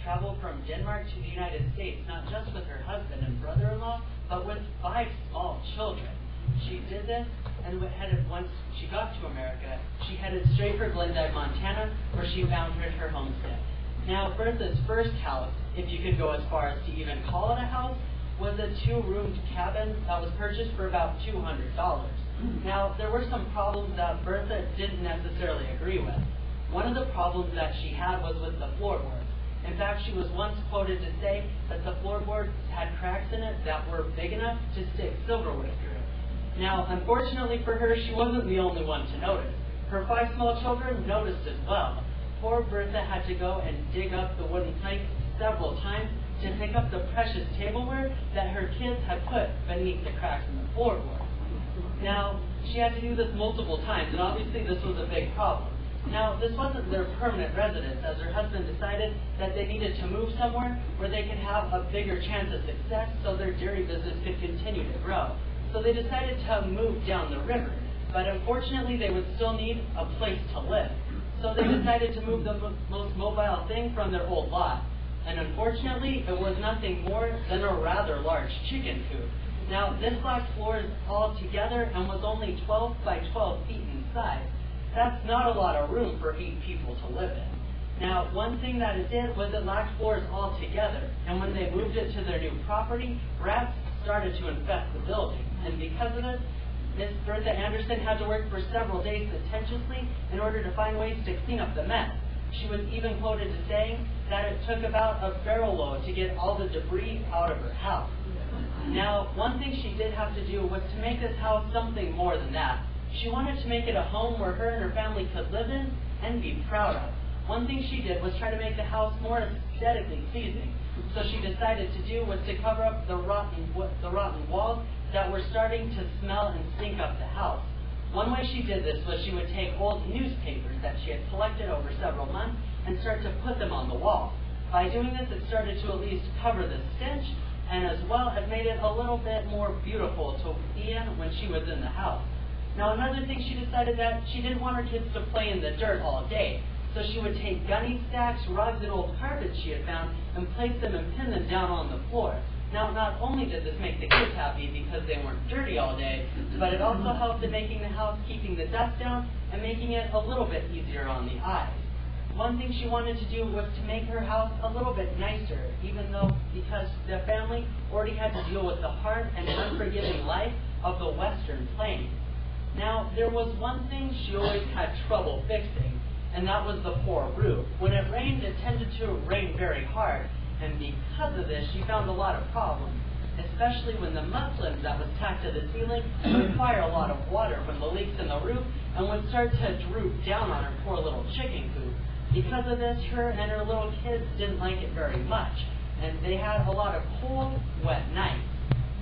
travel from Denmark to the United States, not just with her husband and brother-in-law, but with 5 small children. She did this, and once she got to America, she headed straight for Glendive, Montana, where she founded her homestead. Now, Bertha's first house, if you could go as far as to even call it a house, was a 2-roomed cabin that was purchased for about $200. Now, there were some problems that Bertha didn't necessarily agree with. One of the problems that she had was with the floorboards. In fact, she was once quoted to say that the floorboards had cracks in it that were big enough to stick silverware through. Now, unfortunately for her, she wasn't the only one to notice. Her 5 small children noticed as well. Poor Bertha had to go and dig up the wooden planks several times to pick up the precious tableware that her kids had put beneath the cracks in the floorboards. Now, she had to do this multiple times, and obviously this was a big problem. Now, this wasn't their permanent residence, as her husband decided that they needed to move somewhere where they could have a bigger chance of success so their dairy business could continue to grow. So they decided to move down the river, but unfortunately they would still need a place to live. So they decided to move the most mobile thing from their old lot. And unfortunately, it was nothing more than a rather large chicken coop. Now, this lacked floors altogether and was only 12 by 12 feet in size. That's not a lot of room for 8 people to live in. Now, one thing that it did was it lacked floors altogether, and when they moved it to their new property, rats started to infest the building. And because of this, Miss Bertha Anderson had to work for several days assiduously in order to find ways to clean up the mess. She was even quoted as saying that it took about a barrel load to get all the debris out of her house. Now, one thing she did have to do was to make this house something more than that. She wanted to make it a home where her and her family could live in and be proud of. One thing she did was try to make the house more aesthetically pleasing. So she decided to do was to cover up the rotten walls that were starting to smell and stink up the house. One way she did this was she would take old newspapers that she had collected over several months and start to put them on the wall. By doing this, it started to at least cover the stench and as well as made it a little bit more beautiful to be in when she was in the house. Now, another thing, she decided that she didn't want her kids to play in the dirt all day. So she would take gunny sacks, rugs, and old carpets she had found and place them and pin them down on the floor. Now, not only did this make the kids happy because they weren't dirty all day, but it also helped in making the house, keeping the dust down, and making it a little bit easier on the eyes. One thing she wanted to do was to make her house a little bit nicer, even though because the family already had to deal with the hard and unforgiving life of the Western Plains. Now, there was one thing she always had trouble fixing, and that was the poor roof. When it rained, it tended to rain very hard, and because of this, she found a lot of problems, especially when the muslin that was tacked to the ceiling would require a lot of water from the leaks in the roof and would start to droop down on her poor little chicken coop. Because of this, her and her little kids didn't like it very much, and they had a lot of cold, wet nights.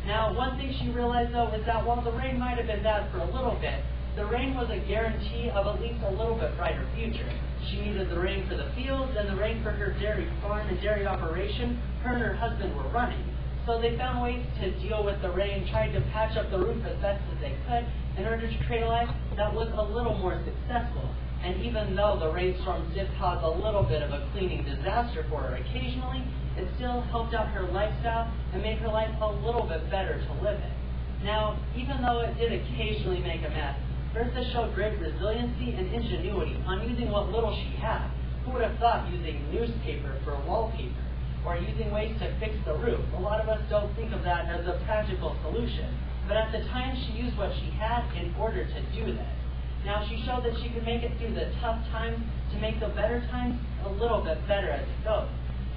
Now, one thing she realized, though, is that while the rain might have been bad for a little bit, the rain was a guarantee of at least a little bit brighter future. She needed the rain for the fields and the rain for her dairy farm and dairy operation her and her husband were running. So they found ways to deal with the rain, tried to patch up the roof as best as they could in order to create a life that was a little more successful. And even though the rainstorms did cause a little bit of a cleaning disaster for her occasionally, it still helped out her lifestyle and made her life a little bit better to live in. Now, even though it did occasionally make a mess, Bertha showed great resiliency and ingenuity on using what little she had. Who would have thought using newspaper for wallpaper or using ways to fix the roof? A lot of us don't think of that as a practical solution, but at the time she used what she had in order to do this. Now, she showed that she could make it through the tough times to make the better times a little bit better as it goes.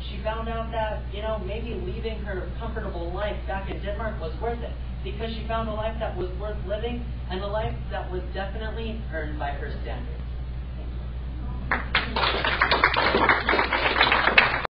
She found out that, maybe leaving her comfortable life back in Denmark was worth it, because she found a life that was worth living and a life that was definitely earned by her standards. Thank you.